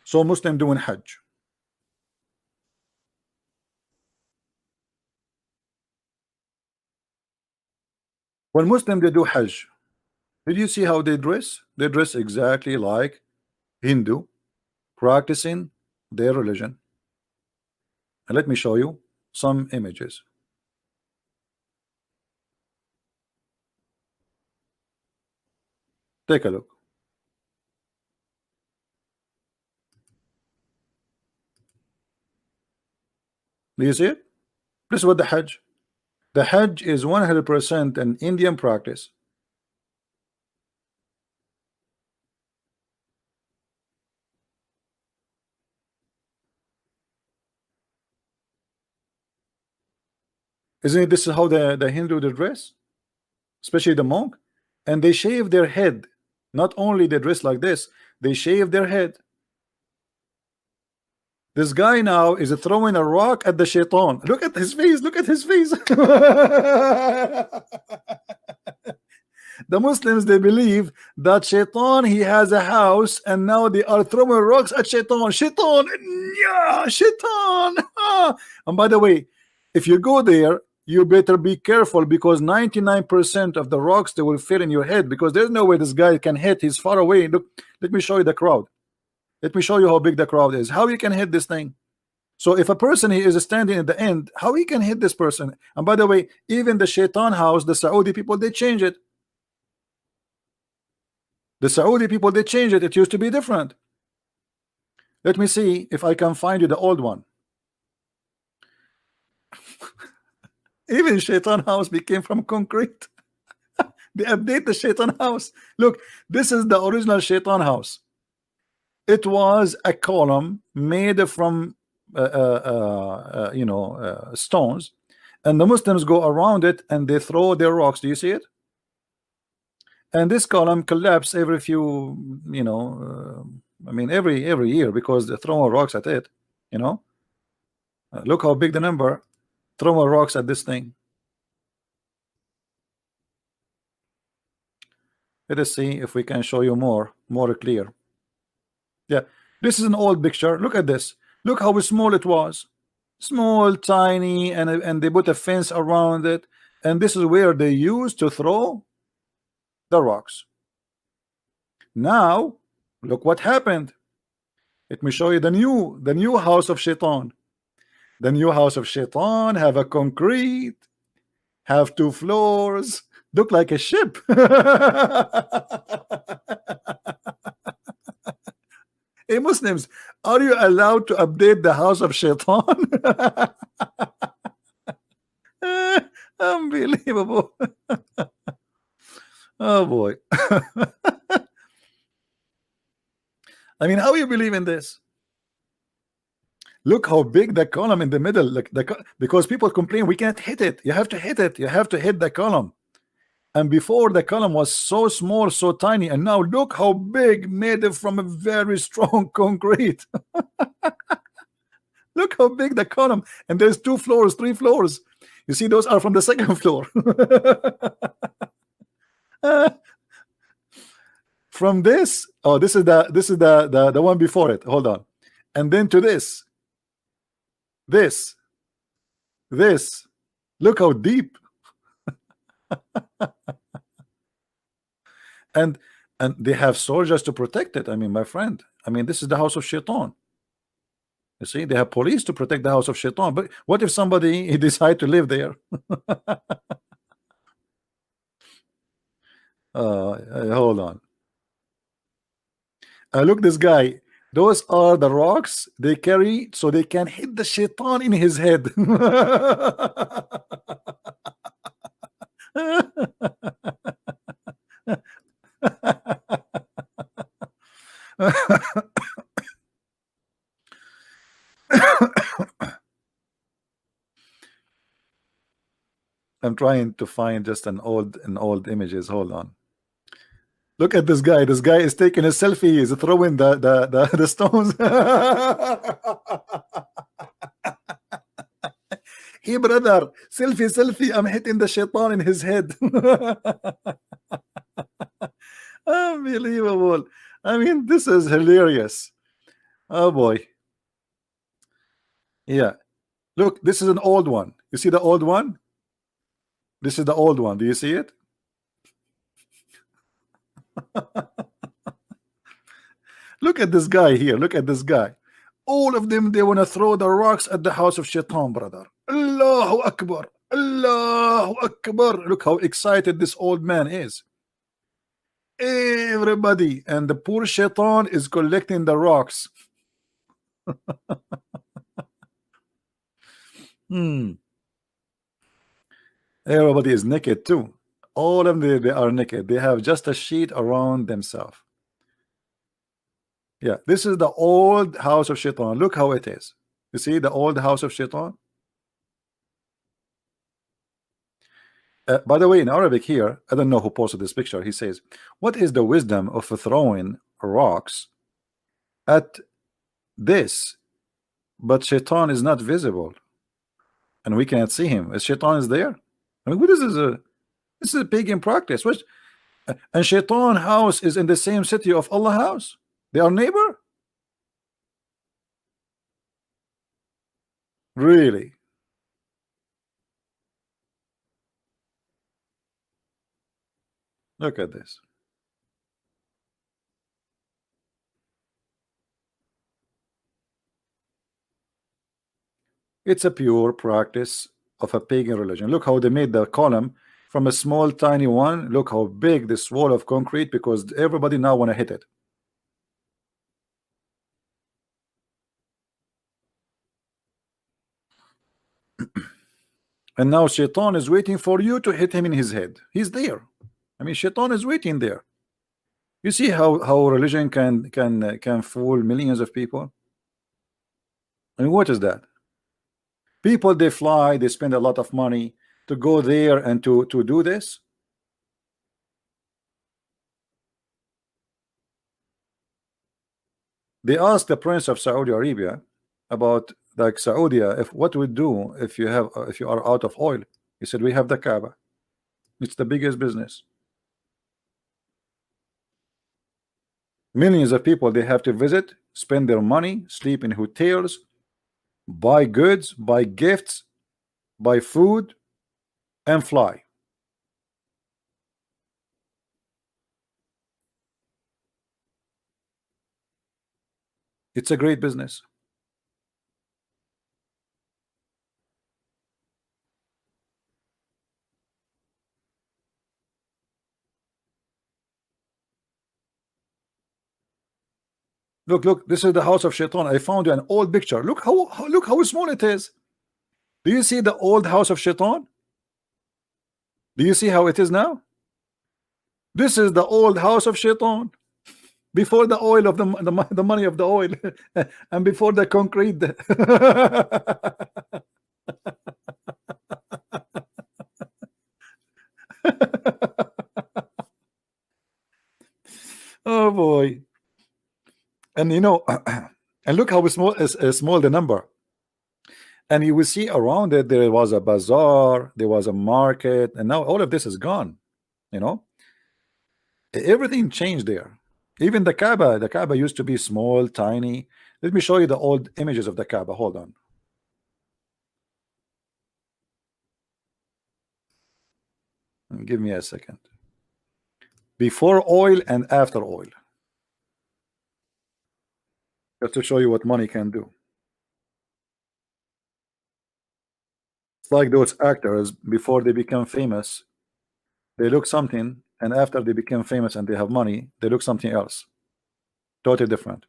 So Muslim doing Hajj. When Muslim they do Hajj, did you see how they dress? They dress exactly like Hindu, practicing their religion. And let me show you some images. Take a look. Do you see it? This is what the Hajj. The Hajj is 100% an Indian practice. Isn't it? This is how the Hindu they dress, especially the monk, and they shave their head. Not only they dress like this, they shave their head. This guy now is throwing a rock at the shaitan. Look at his face. Look at his face. The Muslims they believe that shaitan he has a house, and now they are throwing rocks at shaitan. Shaitan, yeah, shaitan. And by the way, if you go there, you better be careful, because 99% of the rocks they will fit in your head, because there's no way this guy can hit. He's far away. Look, let me show you the crowd. Let me show you how big the crowd is. How you can hit this thing. So if a person he is standing at the end, how he can hit this person? And by the way, even the shaitan house, the Saudi people, they change it. The Saudi people, they change it. It used to be different. Let me see if I can find you the old one. Even shaitan house became from concrete. They update the shaitan house. Look, this is the original shaitan house. It was a column made from stones, and the Muslims go around it and they throw their rocks. Do you see it? And this column collapses every few, I mean every year, because they throw rocks at it. Look how big the number. Throw rocks at this thing. Let us see if we can show you more clear. Yeah, this is an old picture. Look at this. Look how small it was. Small, tiny, and they put a fence around it. And this is where they used to throw the rocks. Now, look what happened. Let me show you the new house of Shaitan. The new house of Shaitan have a concrete, have 2 floors, look like a ship. Hey Muslims, are you allowed to update the house of Shaitan? Unbelievable. Oh boy. I mean, how you believe in this? Look how big the column in the middle, like because people complain we can't hit it. You have to hit it. You have to hit the column. And before the column was so small, so tiny, and now look how big, made it from a very strong concrete. Look how big the column, and there's 2 floors, 3 floors. You see, those are from the 2nd floor. From this, oh, this is the one before it. Hold on, and then to this. Look how deep. and they have soldiers to protect it. I mean, my friend, I mean, this is the house of Shaitan. You see, they have police to protect the house of Shaitan. But what if somebody he decide to live there? Hold on. Look, this guy. Those are the rocks they carry so they can hit the Shaitan in his head. I'm trying to find just an old images. Hold on. Look at this guy. This guy is taking a selfie. He's throwing the stones. Hey brother, selfie. I'm hitting the Shaitan in his head. Unbelievable. I mean, this is hilarious. Oh boy. Yeah. Look, this is an old one. You see the old one? This is the old one. Do you see it? Look at this guy here. Look at this guy. All of them, they want to throw the rocks at the house of Shaitan, brother. Allahu Akbar. Allahu Akbar. Look how excited this old man is. Everybody. And the poor Shaitan is collecting the rocks. Everybody is naked too. All of them, they are naked. They have just a sheet around themselves. Yeah, this is the old house of Shaitan. Look how it is. You see the old house of Shaitan? By the way, in Arabic here, I don't know who posted this picture. He says, what is the wisdom of throwing rocks at this, but Shaitan is not visible and we cannot see him? As Shaitan is there? I mean, what is this? This is a pagan practice. What? And Shaitan house is in the same city of Allah house. They are neighbor? Really? Look at this. It's a pure practice of a pagan religion. Look how they made the column from a small tiny one. Look how big this wall of concrete, because everybody now want to hit it. And now Shaitan is waiting for you to hit him in his head. He's there. I mean, Shaitan is waiting there. You see how religion can fool millions of people. I mean, what is that? People, they fly, they spend a lot of money to go there and to do this. They asked the Prince of Saudi Arabia about, like, Saudi, if what we do if you are out of oil. He said, we have the Kaaba. It's the biggest business. Millions of people, they have to visit, spend their money, sleep in hotels, buy goods, buy gifts, buy food, and fly. It's a great business. Look, this is the house of Shaitan. I found you an old picture. Look how small it is. Do you see the old house of Shaitan? Do you see how it is now? This is the old house of Shaitan. Before the oil of the money of the oil, and before the concrete. Oh boy. And you know, and look how small is small the number. And you will see around it there was a bazaar, there was a market, and now all of this is gone. You know, everything changed there. Even the Kaaba used to be small, tiny. Let me show you the old images of the Kaaba. Hold on. Give me a second. Before oil and after oil. Just to show you what money can do. It's like those actors, before they become famous, they look something, and after they become famous and they have money, they look something else. Totally different.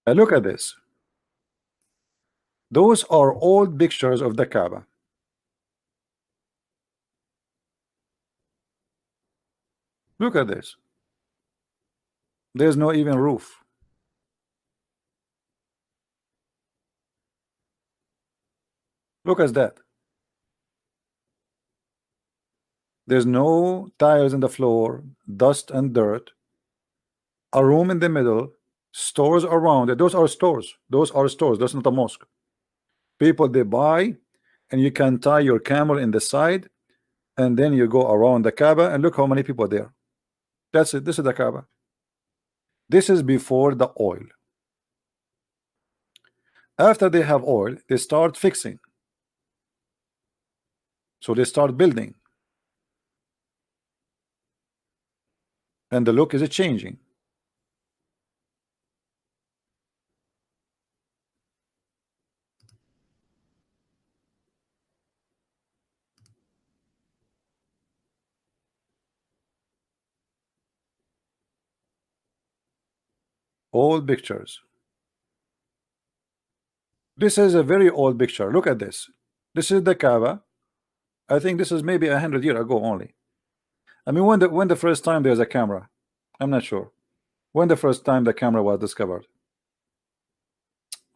Look at this. Those are old pictures of the Kaaba. Look at this. There's no even roof. Look at that. There's no tiles in the floor, dust and dirt. a room in the middle, stores around it. Those are stores. Those are stores. That's not a mosque. People they buy, and you can tie your camel in the side, and then you go around the Kaaba, and look how many people are there. That's it. This is the Kaaba. This is before the oil. After they have oil, they start fixing. So they start building, and the look is changing. Old pictures. This is a very old picture. Look at this. This is the Kaaba. I think this is maybe 100 years ago only. I mean, when the first time there's a camera, I'm not sure. When the first time the camera was discovered.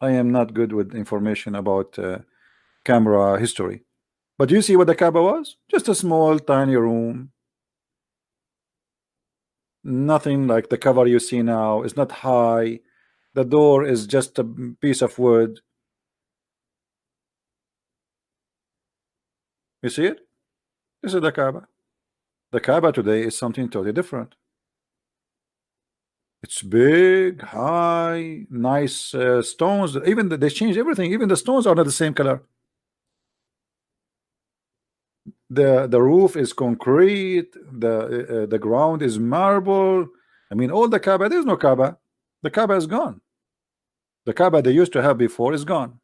I am not good with information about camera history. But do you see what the Kaaba was? Just a small, tiny room. Nothing like the cover you see now. It's not high. The door is just a piece of wood. You see it? This is the Kaaba. The Kaaba today is something totally different. It's big, high, nice stones. Even they changed everything. Even the stones are not the same color. The roof is concrete. The ground is marble. I mean, all the Kaaba. There's no Kaaba. The Kaaba is gone. The Kaaba they used to have before is gone.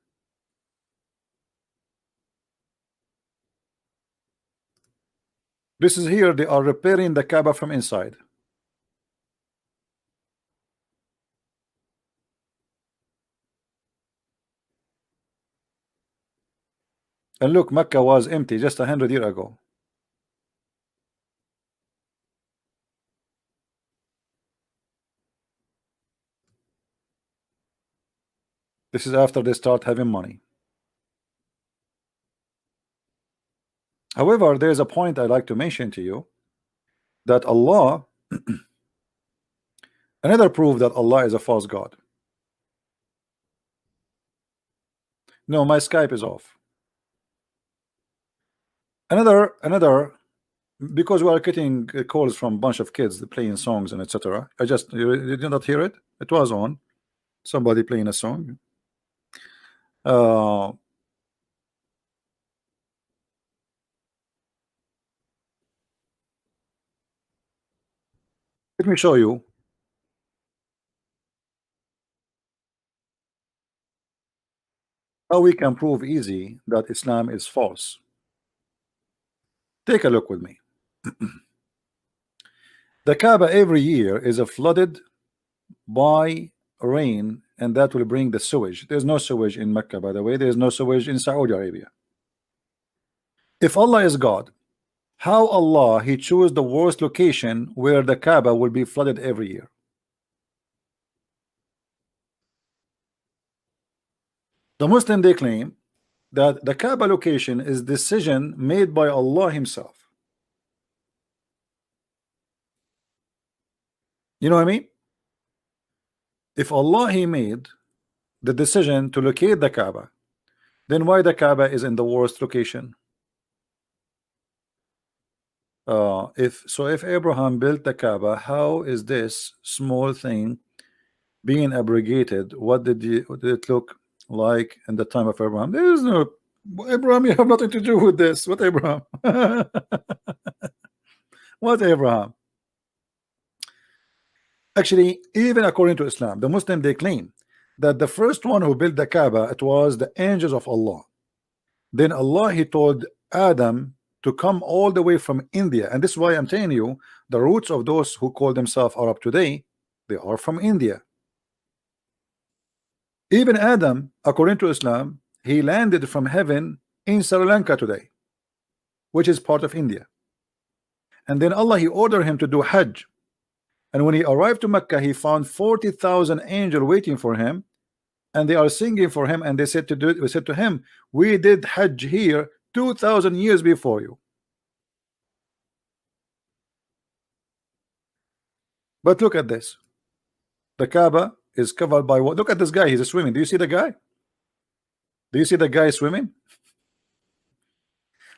This is here. They are repairing the Kaaba from inside. And look, Mecca was empty just 100 years ago. This is after they start having money. However, there is a point I'd like to mention to you, that Allah, another proof that Allah is a false God. No, my Skype is off. Another, because we are getting calls from a bunch of kids playing songs and etc. You did not hear it. It was on. Somebody playing a song. Let me show you. How we can prove easy that Islam is false. Take a look with me. The Kaaba every year is flooded by rain, and that will bring the sewage. There's no sewage in Mecca, by the way. There's no sewage in Saudi Arabia. If Allah is God, how Allah he chose the worst location where the Kaaba will be flooded every year? The Muslim they claim that the Kaaba location is decision made by Allah himself. You know what I mean? If Allah he made the decision to locate the Kaaba, then why the Kaaba is in the worst location? If Abraham built the Kaaba, how is this small thing being abrogated? What did it look like in the time of Abraham? There is no Abraham. You have nothing to do with this. What Abraham? What Abraham? Actually, even according to Islam, the Muslim they claim that the first one who built the Kaaba, it was the angels of Allah. Then Allah he told Adam to come all the way from India, and this is why I'm telling you the roots of those who call themselves Arab today, they are from India. Even Adam, according to Islam, he landed from heaven in Sri Lanka today, which is part of India. And then Allah he ordered him to do Hajj. And when he arrived to Mecca, he found 40,000 angels waiting for him, and they are singing for him. And they said we said to him, we did Hajj here 2,000 years before you. But look at this. The Kaaba is covered by what? Look at this guy, he's swimming. Do you see the guy? Do you see the guy swimming?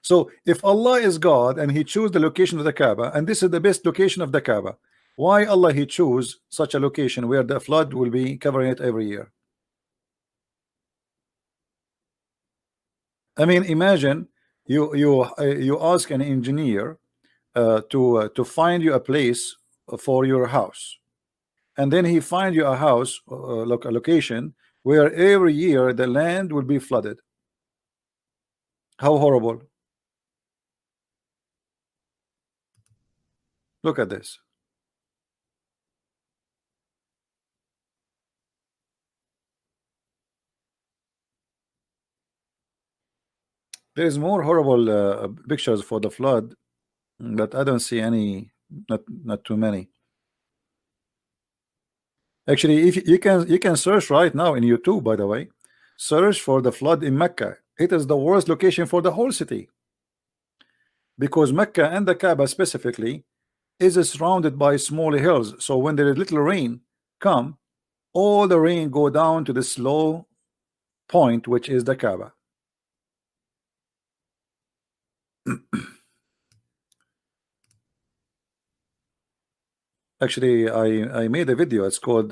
So if Allah is God and he choose the location of the Kaaba, and this is the best location of the Kaaba, why Allah he choose such a location where the flood will be covering it every year? I mean, imagine you ask an engineer to find you a place for your house, and then he find you a house, a location where every year the land will be flooded. How horrible. Look at this. There is more horrible pictures for the flood, but I don't see any, not too many. Actually, if you can search right now in YouTube, by the way, search for the flood in Mecca. It is the worst location for the whole city, because Mecca and the Kaaba specifically is surrounded by small hills. So when there is little rain come, all the rain go down to this low point, which is the Kaaba. Actually, I made a video. It's called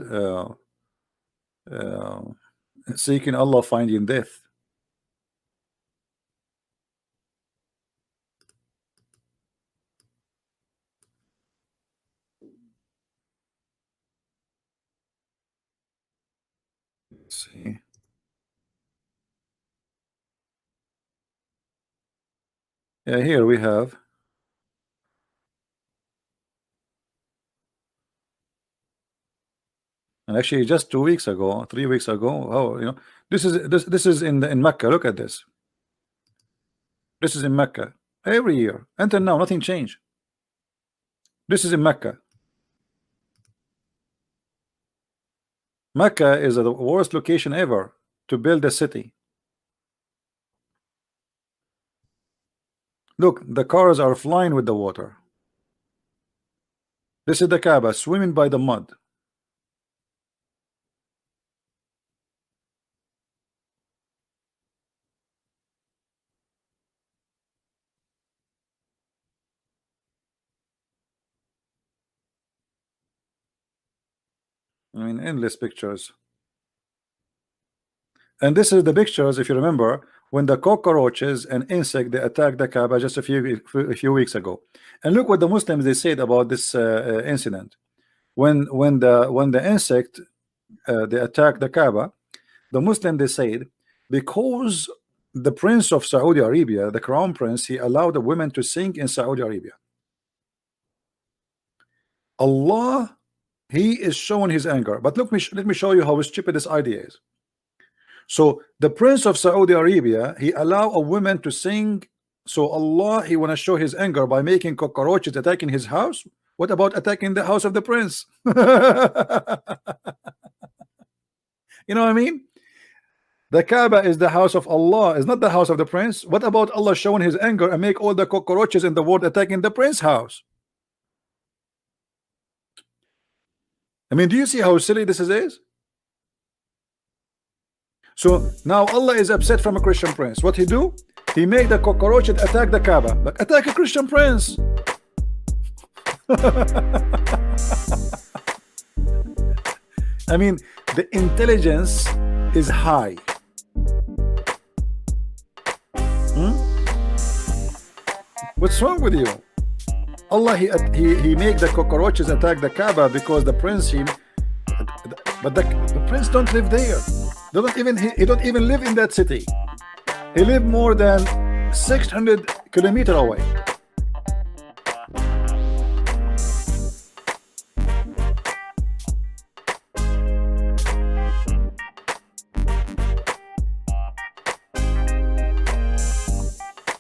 Seeking Allah, Finding Death. Let's see. Yeah, here we have. And actually, just 2 weeks ago, 3 weeks ago, oh, you know, this is in Mecca. Look at this. This is in Mecca every year until now, nothing changed. This is in Mecca. Mecca is the worst location ever to build a city. Look, the cars are flying with the water. This is the Kaaba swimming by the mud. I mean, endless pictures. And this is the pictures, if you remember, when the cockroaches and insect they attacked the Kaaba just a few weeks ago. And look what the Muslims they said about this incident. When the insect they attacked the Kaaba, the Muslim they said, because the Prince of Saudi Arabia, the Crown Prince, he allowed the women to sing in Saudi Arabia. Allah, he is showing his anger. But look, let me show you how stupid this idea is. So the Prince of Saudi Arabia, he allow a woman to sing. So Allah, he want to show his anger by making cockroaches attacking his house. What about attacking the house of the prince? You know what I mean? The Kaaba is the house of Allah, is not the house of the prince. What about Allah showing his anger and make all the cockroaches in the world attacking the prince's house? I mean, do you see how silly this is? So now Allah is upset from a Christian prince. What he do? He made the cockroaches attack the Kaaba. Like, attack a Christian prince. I mean, the intelligence is high. What's wrong with you? Allah, he make the cockroaches attack the Kaaba because the prince but the prince don't live there. He don't even live in that city. He live more than 600 kilometers away.